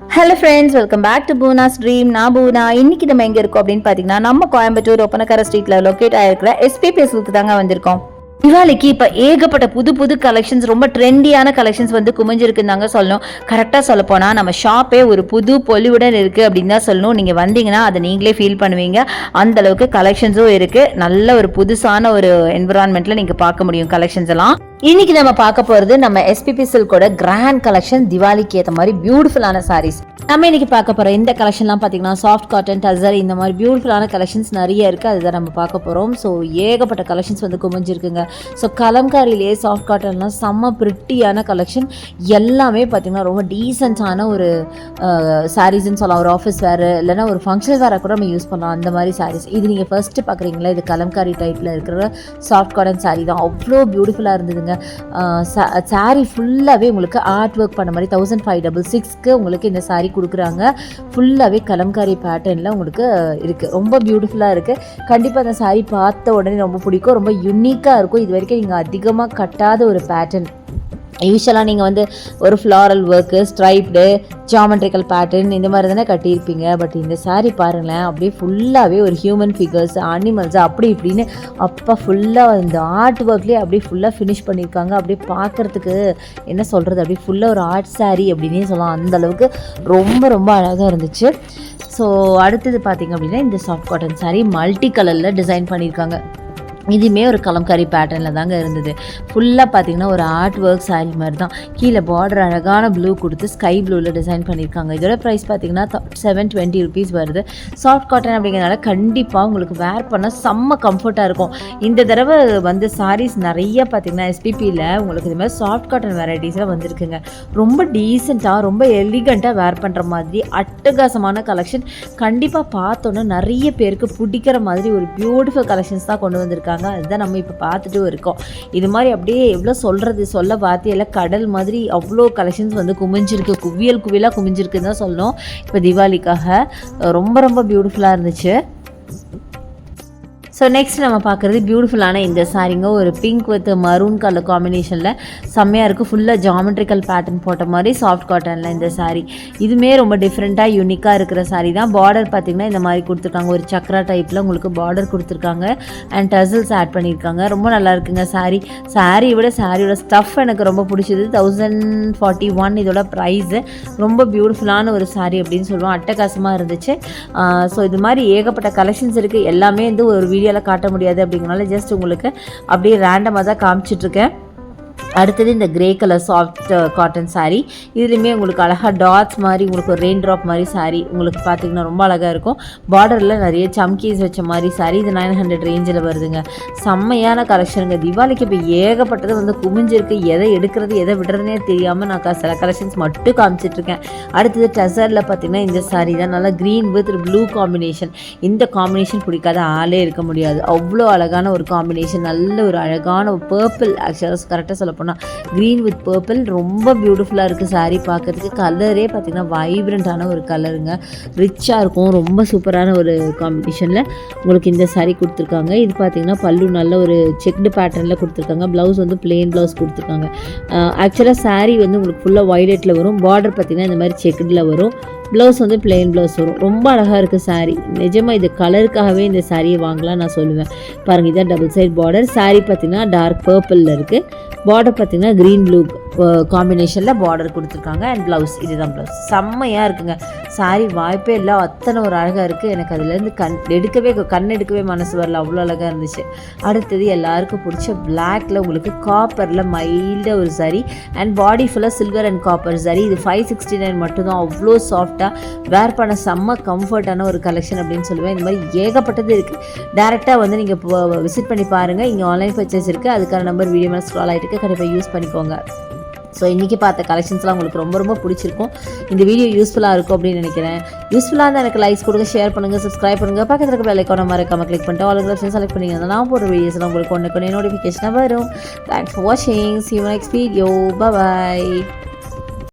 Hello friends, welcome back to Poona's dream. நான் பூனா. இன்னைக்கு நம்ம எங்கே இருக்கோம் அப்படின்னு பார்த்தீங்கன்னா, நம்ம கோயம்புத்தூர் ஒப்பனக்கார ஸ்ட்ரீட்டில் லொக்கேட் ஆகிருக்கிற எஸ்பிபி சில்க்கு தாங்க வந்திருக்கோம். திவாலிக்கு இப்போ ஏகப்பட்ட புது புது கலெக்ஷன்ஸ், ரொம்ப ட்ரெண்டியான கலெக்ஷன்ஸ் வந்து குமிஞ்சிருக்குன்னு தாங்க சொல்லணும். கரெக்டாக சொல்ல போனால் நம்ம ஷாப்பே ஒரு புது பொலிவுடன் இருக்குது அப்படின்னு தான் சொல்லணும். நீங்கள் வந்தீங்கன்னா அதை நீங்களே ஃபீல் பண்ணுவீங்க. அந்த அளவுக்கு கலெக்ஷன்ஸும் இருக்குது. நல்ல ஒரு புதுசான ஒரு என்விரான்மெண்ட்டில் நீங்கள் பார்க்க முடியும் கலெக்ஷன்ஸ் எல்லாம். இன்னைக்கு நம்ம பார்க்க போகிறது நம்ம எஸ்பிபி சில்கோட கிராண்ட் கலெக்ஷன். திவாலிக்கு ஏற்ற மாதிரி பியூட்டிஃபுல்லான சாரீஸ் நம்ம இன்னைக்கு பார்க்க போகிறோம். இந்த கலெக்ஷன்லாம் பார்த்தீங்கன்னா சாஃப்ட் காட்டன், டசர், இந்த மாதிரி பியூட்டிஃபுல்லான கலெக்ஷன்ஸ் நிறைய இருக்குது. அதுதான் நம்ம பார்க்க போகிறோம். ஸோ ஏகப்பட்ட கலெக்ஷன்ஸ் வந்து குமிஞ்சிருக்குங்க. ஸோ கலம்காரிலேயே சாஃப்ட் காட்டன்லாம் செம்ம பிரிட்டியான கலெக்ஷன். எல்லாமே பார்த்தீங்கன்னா ரொம்ப டீசென்ட்டான ஒரு சாரீஸ்ன்னு சொல்லலாம். ஒரு ஆஃபீஸ் வேறு இல்லைன்னா ஒரு ஃபங்க்ஷன் வேறு கூட நம்ம யூஸ் பண்ணலாம். அந்த மாதிரி சாரீஸ் இது நீங்கள் ஃபர்ஸ்ட்டு பார்க்குறீங்களா, இது கலம்காரி டைப்பில் இருக்கிற சாஃப்ட் காட்டன் சாரீ தான். அவ்வளோ பியூட்டிஃபுல்லாக இருந்ததுங்க. சாரீ ஃபுல்லாகவே உங்களுக்கு ஆர்ட் ஒர்க் பண்ண மாதிரி 1566 உங்களுக்கு இந்த சாரீ கொடுக்குறாங்க. ஃபுல்லாகவே கலம்காரி பேட்டர்னில் உங்களுக்கு இருக்குது. ரொம்ப பியூட்டிஃபுல்லாக இருக்குது. கண்டிப்பாக அந்த சாரீ பார்த்த உடனே ரொம்ப பிடிக்கும். ரொம்ப யுனிக்காக இருக்கும். இது வரைக்கும் நீங்கள் அதிகமாக கட்டாத ஒரு பேட்டர்ன். யூஸ்வலாக நீங்கள் வந்து ஒரு floral work, striped, geometrical pattern இந்த மாதிரி தானே கட்டியிருப்பீங்க. பட் இந்த சாரீ பாருங்களேன், அப்படியே ஃபுல்லாகவே ஒரு ஹியூமன் ஃபிகர்ஸ், அனிமல்ஸ் அப்படி இப்படின்னு அப்போ ஃபுல்லாக இந்த ஆர்ட் ஒர்க்லேயே அப்படியே ஃபுல்லாக ஃபினிஷ் பண்ணியிருக்காங்க. அப்படியே பார்க்குறதுக்கு என்ன சொல்கிறது, அப்படியே ஃபுல்லாக ஒரு ஆர்ட் சாரீ அப்படின்னே சொல்லலாம். அந்தளவுக்கு ரொம்ப ரொம்ப அழகாக இருந்துச்சு. ஸோ அடுத்தது பார்த்திங்க அப்படின்னா, இந்த சாஃப்ட் காட்டன் சாரீ மல்டி கலரில் டிசைன் பண்ணியிருக்காங்க. இதுவுமே ஒரு கலம்காரி பேட்டர்னில் தாங்க இருந்தது. ஃபுல்லாக பார்த்தீங்கன்னா ஒரு ஆர்ட் ஒர்க் சாரீ மாதிரி தான். கீழே பார்டர் அழகான ப்ளூ கொடுத்து ஸ்கை ப்ளூவில் டிசைன் பண்ணியிருக்காங்க. இதோட ப்ரைஸ் பார்த்தீங்கன்னா 720 ருபீஸ் வருது. சாஃப்ட் காட்டன் அப்படிங்கிறனால கண்டிப்பாக உங்களுக்கு வேர் பண்ணால் செம்ம கம்ஃபர்ட்டாக இருக்கும். இந்த தடவை வந்து சாரீஸ் நிறைய பார்த்தீங்கன்னா எஸ்பிபியில் உங்களுக்கு இது மாதிரி சாஃப்ட் காட்டன் வெரைட்டிஸில் வந்திருக்குங்க. ரொம்ப டீசெண்டாக, ரொம்ப எலிகண்ட்டாக வேர் பண்ணுற மாதிரி அட்டகாசமான கலெக்ஷன். கண்டிப்பாக பார்த்தோன்னா நிறைய பேருக்கு பிடிக்கிற மாதிரி ஒரு பியூட்டிஃபுல் கலெக்ஷன்ஸ் தான் கொண்டு வந்திருக்காங்க. அதுதான் நம்ம இப்போ பார்த்துட்டு இருக்கோம். இது மாதிரி அப்படியே எவ்வளோ சொல்ல வார்த்தையெல்லாம் கடல் மாதிரி அவ்வளோ கலெக்ஷன்ஸ் வந்து குமிஞ்சிருக்கு. குவியலாக குமிஞ்சிருக்குன்னு தான் சொல்லணும். இப்போ தீபாவளிக்காக ரொம்ப ரொம்ப பியூட்டிஃபுல்லாக இருந்துச்சு. ஸோ நெக்ஸ்ட் நம்ம பார்க்குறது பியூட்டிஃபுல்லான இந்த சாரீங்க. ஒரு பிங்க் வித் மரூன் கலர் காம்பினேஷனில் செம்மையாக இருக்குது. ஃபுல்லாக ஜாமெட்ரிக்கல் பேட்டர்ன் போட்ட மாதிரி சாஃப்ட் காட்டனில் இந்த சாரீ. இதுவுமே ரொம்ப டிஃப்ரெண்ட்டாக யூனிக்காக இருக்கிற சாரீ தான். பார்டர் பார்த்திங்கன்னா இந்த மாதிரி கொடுத்துருக்காங்க. ஒரு சக்ரா டைப்பில் உங்களுக்கு பார்டர் கொடுத்துருக்காங்க. அண்ட் டசல்ஸ் ஆட் பண்ணியிருக்காங்க. ரொம்ப நல்லா இருக்குங்க சாரியோட ஸ்டஃப் எனக்கு ரொம்ப பிடிச்சது. 1041 இதோட ப்ரைஸு. ரொம்ப பியூட்டிஃபுல்லான ஒரு சாரீ அப்படின்னு சொல்லுவோம். அட்டகாசமாக இருந்துச்சு. ஸோ இது மாதிரி ஏகப்பட்ட கலெக்ஷன்ஸ் இருக்குது. எல்லாமே வந்து ஒரு வீடியோவில் காட்ட முடியாது அப்படிங்கிறனால ஜஸ்ட் உங்களுக்கு அப்படியே ரேண்டமாக தான் காமிச்சிட்ருக்கேன். அடுத்தது இந்த grey colour soft cotton sari. இதுலேயுமே உங்களுக்கு அழகாக டாட்ஸ் மாதிரி உங்களுக்கு ஒரு ரெயின் ட்ராப் மாதிரி சாரீ உங்களுக்கு பார்த்திங்கன்னா ரொம்ப அழகாக இருக்கும். பார்டரில் நிறைய சம்கீஸ் வச்ச மாதிரி சாரீ. இது 900 ரேஞ்சில் வருதுங்க. செம்மையான கலெக்ஷனுங்க. தீபாவளிக்கு இப்போ ஏகப்பட்டது வந்து குமிஞ்சிருக்கு. எதை எடுக்கிறது எதை விடுறதுனே தெரியாமல் நான் சில கலெக்ஷன்ஸ் மட்டும் காமிச்சிட்ருக்கேன். அடுத்தது டசரில் பார்த்திங்கன்னா இந்த சாரீ தான். நல்லா க்ரீன் வித் ப்ளூ காம்பினேஷன். இந்த காம்பினேஷன் பிடிக்காத ஆளே இருக்க முடியாது. அவ்வளோ அழகான ஒரு காம்பினேஷன். நல்ல ஒரு அழகான ஒரு பர்பிள், ஆக்சுவலாக கரெக்டாக சொல்ல போனால் க்ரீன் வித் பர்பிள். ரொம்ப பியூட்டிஃபுல்லாக இருக்குது சாரீ பார்க்குறதுக்கு. கலரே பார்த்திங்கன்னா வைப்ரண்ட்டான ஒரு கலருங்க. ரிச்சாக இருக்கும். ரொம்ப சூப்பரான ஒரு காம்பினேஷனில் உங்களுக்கு இந்த சாரீ கொடுத்துருக்காங்க. இது பார்த்திங்கன்னா பல்லு நல்ல ஒரு செக்டு பேட்டர்னில் கொடுத்துருக்காங்க. ப்ளவுஸ் வந்து பிளெயின் ப்ளவுஸ் கொடுத்துருக்காங்க. ஆக்சுவலாக சாரீ வந்து உங்களுக்கு ஃபுல்லாக வைலெட்டில் வரும். பார்டர் பார்த்திங்கன்னா இந்த மாதிரி செக்குடில் வரும். ப்ளவுஸ் வந்து பிளெயின் ப்ளவுஸ் வரும். ரொம்ப அழகாக இருக்குது சாரீ. நிஜமாக இது கலருக்காகவே இந்த சாரியை வாங்கலாம் நான் சொல்லுவேன். பாருங்கள், இதான் டபுள் சைட் பார்டர். சாரீ பார்த்திங்கன்னா டார்க் பர்பிளில் இருக்குது. பார்டர் பார்த்திங்கன்னா க்ரீன் ப்ளூ காம்பினேஷனில் பார்டர் கொடுத்துருக்காங்க. அண்ட் ப்ளவுஸ் இதுதான் ப்ளவுஸ். செம்மையாக இருக்குங்க சாரீ. வாய்ப்பே இல்லை, அத்தனை ஒரு அழகாக இருக்குது. எனக்கு அதுலேருந்து கண் எடுக்கவே மனசு வரல. அவ்வளோ அழகாக இருந்துச்சு. அடுத்தது எல்லாருக்கும் பிடிச்ச பிளாக்ல உங்களுக்கு காப்பரில் மைல்டாக ஒரு சாரீ. அண்ட் பாடி ஃபுல்லாக சில்வர் அண்ட் காப்பர் சாரீ. இது 569 மட்டும்தான். அவ்வளோ சாஃப்டாக வேர் பண்ண செம்ம கம்ஃபர்ட்டான ஒரு கலெக்ஷன் அப்படின்னு சொல்லுவேன். இந்த மாதிரி ஏகப்பட்டது இருக்குது. டேரெக்டாக வந்து நீங்கள் விசிட் பண்ணி பாருங்கள். இங்கே ஆன்லைன் பர்ச்சேஸ் இருக்குது. அதுக்கான நம்பர் வீடியோ மேலே ஸ்க்ரால் ஆகிட்டு கண்டிப்பாக யூஸ் பண்ணிக்கோங்க. ஸோ இன்றைக்கி பார்த்த கலெக்ஷன்ஸ்லாம் உங்களுக்கு ரொம்ப ரொம்ப பிடிச்சிருக்கும். இந்த வீடியோ யூஸ்ஃபுல்லாக இருக்கும் அப்படின்னு நினைக்கிறேன். யூஸ்ஃபுல்லாக இருந்தால் எனக்கு லைக்ஸ் கொடுங்க, ஷேர் பண்ணுங்கள், சப்ஸ்கிரைப் பண்ணுங்கள். பக்கத்தில் இருக்க பெல் ஐக்கானை மறக்காம கிளிக் பண்ணிட்டு ஆல் ஆப்ஷன் செலக்ட் பண்ணிங்கன்னா நான் போடுற வீடியோஸ்லாம் உங்களுக்கு ஒன்று நோட்டிஃபிகேஷனாக வரும். தேங்க்ஸ் ஃபார் வாட்சிங். See you next video. Bye bye.